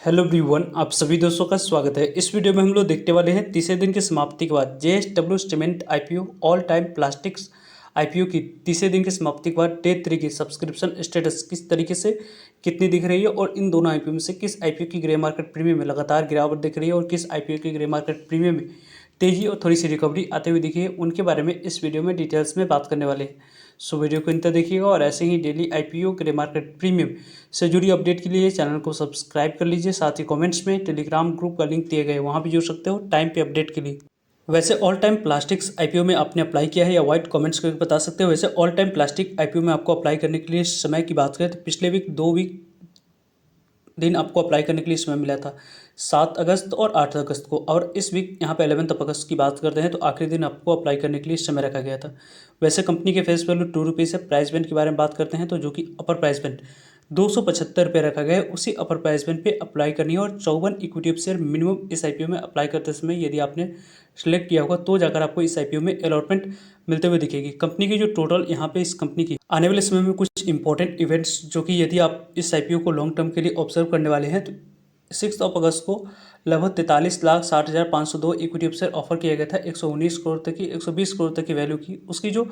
Hello everyone, आप सभी दोस्तों का स्वागत है। इस वीडियो में हम लोग देखने वाले हैं तीसरे दिन की समाप्ति के बाद JSW cement IPO all time plastics IPO की तीसरे दिन की समाप्ति के बाद डे 3 की सब्सक्रिप्शन स्टेटस किस तरीके से कितनी दिख रही है और इन दोनों आईपीओ में से किस आईपीओ की ग्रे मार्केट प्रीमियम में लगातार गिरावट दिख रही है और किस आईपीओ की ग्रे मार्केट प्रीमियम में तेजी और थोड़ी सी रिकवरी आते हुए दिखी है, उनके बारे में इस वीडियो में डिटेल्स में बात करने वाले हैं। सो वीडियो को अंत तक देखिएगा और ऐसे ही daily IPO grey market premium से जुड़ी अपडेट के लिए चैनल को सब्सक्राइब कर लीजिए। साथ ही कमेंट्स में टेलीग्राम ग्रुप का लिंक दिए गए, वहाँ भी जुड़ सकते हो टाइम पे अपडेट के लिए। वैसे ऑल टाइम प्लास्टिक्स आईपीओ में आपने अप्लाई किया है या वाइट कमेंट्स करके बता सकते हो। वैसे ऑल टाइम प्लास्टिक आईपीओ में आपको अप्लाई करने के लिए समय की बात करें तो पिछले वीक 2 वीक दिन आपको अप्लाई करने के लिए समय मिला था, 7 अगस्त और 8 अगस्त को। और इस वीक यहाँ पे 11 अगस्त की बात करते हैं तो आखिरी दिन आपको अप्लाई करने के लिए समय रखा गया था। वैसे कंपनी के फेस वैल्यू 2 रुपीज़ है। प्राइस बैंड के बारे में बात करते हैं तो जो कि अपर प्राइस बैंड 275 रुपये रखा गया है, उसी अपर प्राइस बैंड पे अप्लाई करनी है। और 54 इक्विटी शेयर मिनिमम इस आईपीओ में अप्लाई करते समय यदि आपने सेलेक्ट किया होगा तो जाकर आपको इस आईपीओ में अलॉटमेंट मिलते हुए दिखेगी। कंपनी की जो टोटल यहाँ पे इस कंपनी की आने वाले समय में कुछ इंपॉर्टेंट इवेंट्स जो कि यदि आप इस आईपीओ को लॉन्ग टर्म के लिए ऑब्जर्व करने वाले हैं तो 6 अगस्त को लगभग 43,60,502 इक्विटी शेयर ऑफर किया गया था 119 करोड़ तक की, 120 करोड़ तक की वैल्यू की। उसकी जो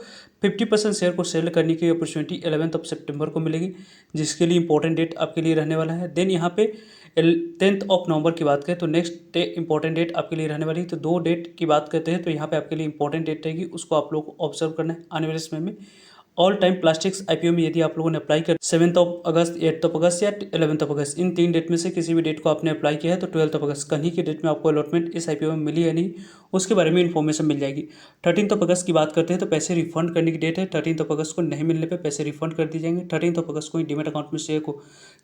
50% शेयर को सेल करने की अपॉर्चुनिटी 11 सितंबर को मिलेगी, जिसके लिए इंपॉर्टेंट डेट आपके लिए रहने वाला है। देन यहाँ पे 10 नवंबर की बात करें तो नेक्स्ट डे इंपॉर्टेंट डेट आपके लिए रहने वाली है। तो 2 डेट की बात करते हैं तो यहाँ पे आपके लिए इंपॉर्टेंट डेट रहेगी, उसको आप लोग को ऑब्जर्व करना है आने वाले समय में। ऑल टाइम प्लास्टिक्स आईपीओ में यदि आप लोगों ने अप्लाई कर 7 अगस्त, 8 अगस्त या 11 अगस्त, इन 3 डेट में से किसी भी डेट को आपने अप्लाई किया है तो 12 अगस्त कहीं की डेट में आपको अलॉटमेंट इस आईपीओ में मिली है नहीं, उसके बारे में इन्फॉर्मेशन मिल जाएगी। 13 अगस्त की बात करते हैं तो पैसे रिफंड करने की डेट है। 13 अगस्त को नहीं मिलने पर पैसे रिफंड कर दिए जाएंगे। 13 अगस्त को डीमेट अकाउंट में शेयर को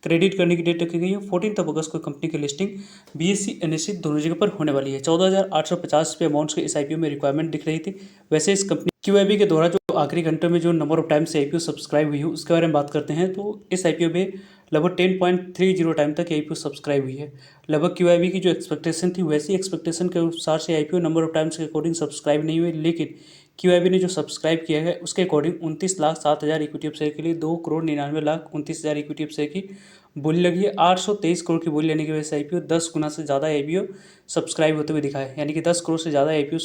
क्रेडिट करने की डेट रखी गई है। 14 अगस्त को कंपनी की लिस्टिंग बीएससी एनएससी दोनों जगह पर होने वाली है। 14,850 रुपये अमाउंट्स के इस आईपीओ में रिक्वायरमेंट दिख रही थी। वैसे इस कंपनी क्यूआईबी के द्वारा जो आखिरी घंटों में जो नंबर ऑफ टाइम से आईपीओ सब्सक्राइब हुई है उसके बारे में बात करते हैं तो इस आईपीओ में लगभग 10.30 टाइम तक आईपीओ सब्सक्राइब हुई है। लगभग क्यूआईबी की जो एक्सपेक्टेशन थी वैसी एक्सपेक्टेशन के अनुसार से आईपीओ नंबर ऑफ टाइम्स के अकॉर्डिंग सब्सक्राइब नहीं हुई, लेकिन क्यूआईबी ने जो सब्सक्राइब किया है उसके अकॉर्डिंग 29,07,000 इक्विटी शेयर के लिए 2,99,29,000 इक्विटी शेयर की बोली लगी है। 823 करोड़ की बोली लेने की वजह से आईपीओ 10 गुना से ज़्यादा आईपीओ सब्सक्राइब होते हुए दिखा है, यानी कि 10 करोड़ से ज़्यादा आईपीओ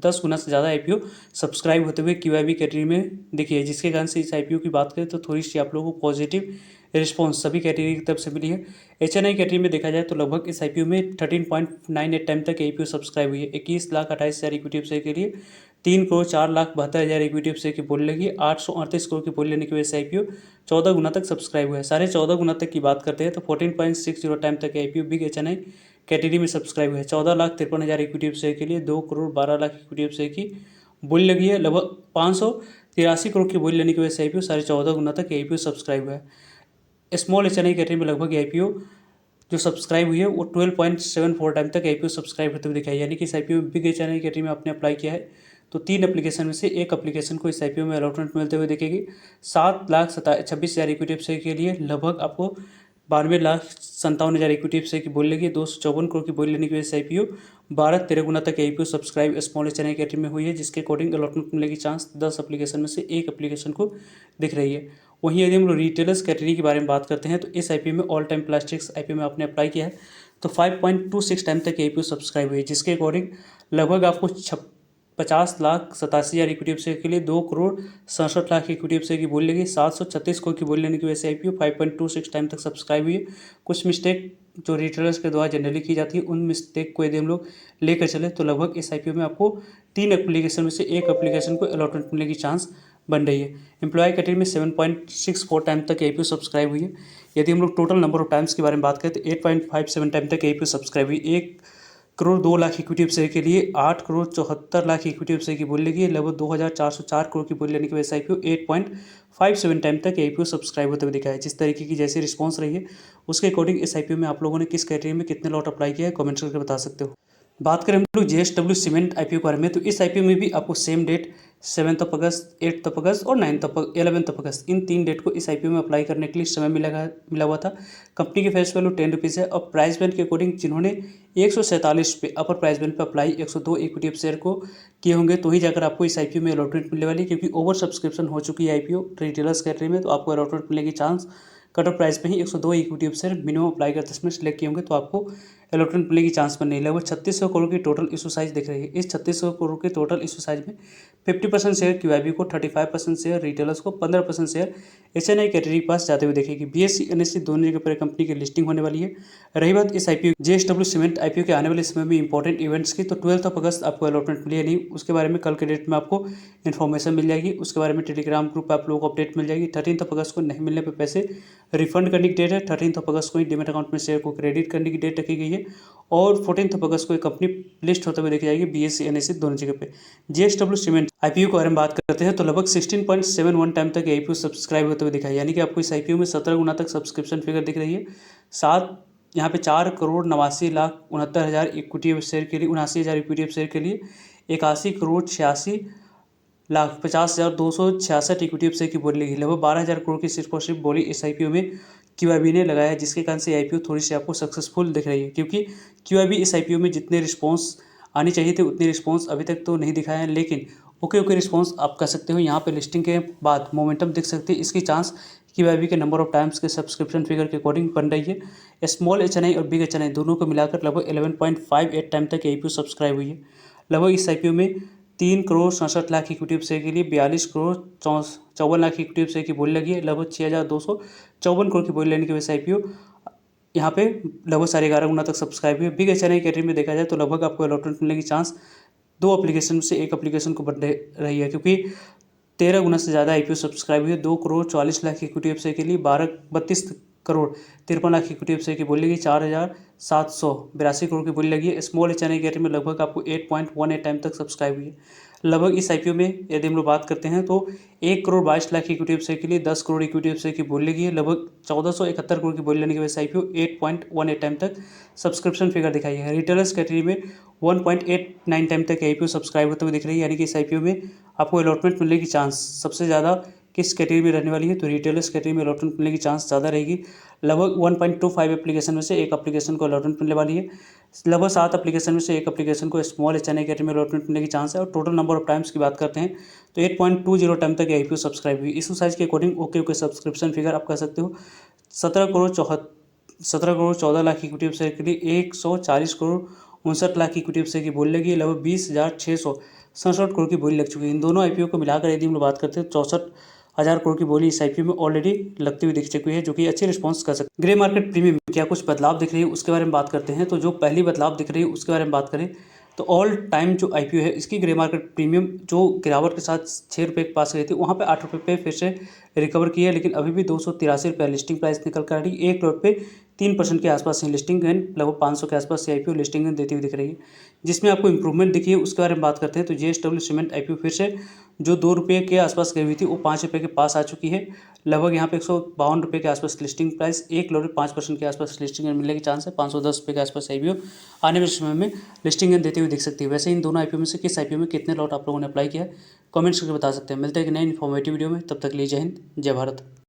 10 गुना से ज़्यादा आईपीओ सब्सक्राइब होते हुए क्यूआईबी कैटेगरी में दिखी है, जिसके कारण से इस आईपीओ की बात करें तो थोड़ी सी आप लोगों को पॉजिटिव रिस्पॉन्स सभी कैटेगरी की तरफ से मिली है। एचएनआई कैटेगरी में देखा जाए तो लगभग इस आईपीओ में 13.98 टाइम तक आईपीओ सब्सक्राइब हुई है। 21,28,000 इक्विटी शेयर के लिए 3,04,72,000 इक्विटी शेयर की बोली लगी। 838 करोड़ की बोली लेने की वजह से आईपीओ 14 गुना तक सब्सक्राइब हुआ है। साढ़े 14 गुना तक की बात करते हैं तो 14.60 टाइम तक आईपीओ बिग एचएनआई कैटेगरी में सब्सक्राइब हुआ है। 14,53,000 इक्विटी शेयर के लिए 2,12,00,000 इक्विटी शेयर की बोली लगी है। लगभग 583 करोड़ की बोली लेने की वजह से आईपीओ 14.5 गुना तक आईपीओ सब्सक्राइब हुआ है। स्मॉल एचएनआई कैटेगरी में लगभग आईपीओ जो सब्सक्राइब हुई है वो 12.74 टाइम तक आईपीओ सब्सक्राइब होते हुए दिखाई, यानी कि इस आईपीओ में बिग एचएनआई कैटेगरी में आपने अप्लाई किया है तो 3 एप्लीकेशन में से एक एप्लीकेशन को इस आईपीओ में अलॉटमेंट मिलते हुए दिखेगी। 7,26,000 इक्विटी शेयर के लिए लगभग आपको 92,57,000 इक्विटी शेयर की बोली लगी। 254 करोड़ की बोली लेने की वजह से आईपीओ 12-13 गुना तक IPO subscribe small HNI category में हुई है, जिसके अकॉर्डिंग अलॉटमेंट मिलने की चांस 10 एप्लीकेशन में से एक एप्लीकेशन को दिख रही है। वहीं यदि हम लोग रिटेलर्स कैटेगरी के बारे में बात करते हैं तो इस आईपीओ में ऑल टाइम प्लास्टिक्स आईपीओ में आपने अप्लाई किया है तो 5.26 टाइम तक आईपीओ सब्सक्राइब हुई है, जिसके अकॉर्डिंग लगभग आपको 50,87,000 इक्विटी शेयर के लिए 2,67,00,000 इक्विटी शेयर की बोली लगी। 736 करोड़ की बोली लेने की वजह से आईपीओ 5.26 टाइम तक सब्सक्राइब हुई है। कुछ मिस्टेक जो रिटेलर्स के द्वारा जनरली की जाती है उन मिस्टेक को यदि हम लोग लेकर चले तो लगभग इस आईपीओ में आपको 3 एप्लीकेशन में से एक एप्लीकेशन को अलॉटमेंट मिलने की चांस बन रही है। एम्प्लॉय कैटेगरी में 7.64 टाइम तक आईपीओ सब्सक्राइब हुई है। यदि हम लोग टोटल नंबर ऑफ टाइम्स के बारे में बात करें तो 8.57 टाइम तक आईपीओ सब्सक्राइब हुई। 1,02,00,000 इक्विटी शेयर के लिए 8,74,00,000 इक्विटी शेयर की बोली लगी। लगभग 2,404 करोड़ की बोली लेने की वजह से आईपीओ 8.57 टाइम तक आईपीओ सब्सक्राइब होते हुए दिखा है। जिस तरीके की जैसी रिस्पॉन्स रही है उसके अकॉर्डिंग इस आईपीओ में आप लोगों ने किस कैटेगरी में कितने लॉट अप्लाई किया है कमेंट्स करके बता सकते हो। बात करें हम लोग जेएसडब्ल्यू सीमेंट आईपीओ के बारे में तो इस आईपीओ में भी आपको सेम डेट 7 अगस्त, 8 अगस्त और 11 अगस्त, इन 3 डेट को इस आईपीओ में अप्लाई करने के लिए समय मिला हुआ था। कंपनी के फेस वैल्यू 10 रुपीज़ है और प्राइस बैंड के अकॉर्डिंग जिन्होंने 147 पे अपर प्राइस बैंड पर अप्लाई 102 इक्विटी शेयर को किए होंगे तो ही जाकर आपको इस आईपीओ में अलॉटमेंट मिलने वाली, क्योंकि ओवर सब्सक्रिप्शन हो चुकी है आईपीओ रिटेलर्स कैटेगरी में तो आपको अलॉटमेंट मिलने की चांस कट ऑफ प्राइस में ही 102 इक्विटी शेयर मिनिमम अप्लाई करते इसमें सेलेक्ट किए होंगे तो आपको अलॉटमेंट मिलने की चांस पर नहीं। लगभग 3600 करोड़ की टोटल इशू साइज दिख रही है। इस 3600 करोड़ के टोटल इशू साइज में 50% शेयर QIB को, 35% शेयर रिटेलर्स को, 15% शेयर HNI कैटेगरी के पास जाते हुए देखेगी। BSE NSE दोनों जगह पर कंपनी की लिस्टिंग होने वाली है। रही बात इस IPO JSW सीमेंट IPO के आने वाले समय में इंपॉर्टेंट इवेंट्स की, तो 12 अगस्त आपको अलॉटमेंट मिली है नहीं, उसके बारे में कल के डेट में आपको इन्फॉर्मेशन मिल जाएगी। उसके बारे में टेलीग्राम ग्रुप पर आप लोगों को अपडेट मिल जाएगी। 13 अगस्त को नहीं मिलने पर पैसे रिफंड करने की डेट है। 13 अगस्त को ही डीमेट अकाउंट में शेयर को क्रेडिट करने की डेट रखी गई है और 14 अगस्त को कंपनी लिस्ट होते हुए देखी जाएगी BSE NSE दोनों जगह पे। JSW सीमेंट IPO के बारे में बात करते हैं तो लगभग 16.71 टाइम तक IPO सब्सक्राइब होते हुए दिखा है, यानी कि आपको इस IPO में 17 गुना तक सब्सक्रिप्शन फिगर दिख रही है। साथ यहाँ पे 4,89,69,000 इक्विटी शेयर के लिए, 79,000 इक्विटी शेयर के लिए 81,86,50,266 इक्विटी शेयर की बोली लगी। लगभग 12,000 करोड़ की सिर्फ और सिर्फ बोली इस IPO में QIB ने लगाया है, जिसके कारण से IPO थोड़ी सी आपको सक्सेसफुल दिख रही है, क्योंकि QIB इस IPO में जितने रिस्पॉन्स आनी चाहिए थे उतने रिस्पॉन्स अभी तक तो नहीं दिखाए हैं, लेकिन ओके रिस्पॉन्स आप कर सकते हो। यहाँ पे लिस्टिंग के बाद मोमेंटम दिख सकती है। इसकी चांस QIB के नंबर ऑफ टाइम्स के सब्सक्रिप्शन फिगर के अकॉर्डिंग बन रही है। स्मॉल HNI और बिग HNI दोनों को मिलाकर लगभग 11.58 टाइम तक IPO सब्सक्राइब हुई है। लगभग इस IPO में 3,67,00,000 इक्विटी शेयर के लिए 42,54,00,000 इक्विटी शेयर की बोली लगी है। लगभग 6,254 करोड़ की बोली लेने की वजह से IPO यहाँ पे लगभग 11.5 गुना तक सब्सक्राइब हुई है। बिग HNI कैटेगरी में देखा जाए तो लगभग आपको अलॉटमेंट मिलने की चांस 2 एप्लीकेशन से एक एप्लीकेशन को बन रही है, क्योंकि 13 गुना से ज़्यादा IPO सब्सक्राइब हुई है। 2,40,00,000 इक्विटी शेयर के लिए 32,53,00,000 इक्विटी शेयर की बोली लगी। 4,782 करोड़ की बोली लगी है। स्मॉल HNI कैटेगरी में लगभग आपको 8.18 टाइम तक सब्सक्राइब हुई है। लगभग इस IPO में यदि हम लोग बात करते हैं तो 1,22,00,000 इक्विटी शेयर के लिए 10 करोड़ इक्विटी शेयर की बोली लगी है। लगभग 1,471 करोड़ की बोली लेने की वजह से IPO 8.18 टाइम तक सब्सक्रिप्शन फिगर दिखाई है। रिटेलर्स कैटेगरी में 1.89 टाइम तक IPO सब्सक्राइब होते हुए दिख रही है, यानी कि इस IPO में आपको अलॉटमेंट मिलने की चांस सबसे ज़्यादा किस कैटेगरी में रहने वाली है, तो रिटेलर्स कैटेगरी में अलॉटमेंट मिलने की चांस ज़्यादा रहेगी। लगभग 1.25 एप्लीकेशन में से एक एप्लीकेशन को अलॉटमेंट मिलने वाली है। लगभग 7 एप्लीकेशन में से एक एप्लीकेशन को स्मॉल HNI कैटेगरी में अलॉटमेंट मिलने की चांस है। और टोटल नंबर ऑफ टाइम्स की बात करते हैं तो 8.20 टाइम तक IPO सब्सक्राइब हुई। इस साइज के अकॉर्डिंग ओके सब्सक्रिप्शन फिगर आप कर सकते हो। 17,14,00,000 इक्विटी शेयर के लिए 140,59,00,000 इक्विटी शेयर की बोली लगी। लगभग 20,667 करोड़ की बोली लग चुकी है। इन दोनों IPO को मिलाकर यदि हम लोग बात करते हैं 64,000 करोड़ की बोली इस IPO में ऑलरेडी लगती हुई दिख चुकी है, जो कि अच्छी रिस्पॉन्स कर सकते हैं। ग्रे मार्केट प्रीमियम क्या कुछ बदलाव दिख रही है उसके बारे में बात करते हैं। तो जो पहली बदलाव दिख रही है उसके बारे में बात करें तो ऑल टाइम जो IPO है इसकी ग्रे मार्केट प्रीमियम जो गिरावट के साथ 6 रुपये के पास गई थी, वहाँ पे 8 रुपये पे फिर से रिकवर की है, लेकिन अभी भी 283 रुपये लिस्टिंग प्राइस निकल कर आ रही है। 1 लॉट पे 3% के आसपास ही लिस्टिंग गेन, लगभग 500 के आसपास IPO लिस्टिंग गेन देती हुई दिख रही है। जिसमें आपको इंप्रूवमेंट दिखी है उसके बारे में बात करते हैं तो JSW सीमेंट IPO फिर से जो 2 रुपये के आसपास गई हुई थी वो 5 रुपये के पास आ चुकी है। लगभग यहाँ पे 152 रुपये के आसपास लिस्टिंग प्राइस, 1 लॉट 5% के आसपास लिस्टिंग गेन मिलने की चांस है। 510 रुपये के आसपास IPO आने वाले समय में लिस्टिंग गेन देते हुए दिख सकती है। वैसे इन दोनों IPO में से किस IPO में कितने लॉट आप लोगों ने अप्लाई किया है कमेंट्स करके बता सकते हैं। मिलते हैं कि नई इन्फॉर्मेटिव वीडियो में, तब तक के लिए जय हिंद जय भारत।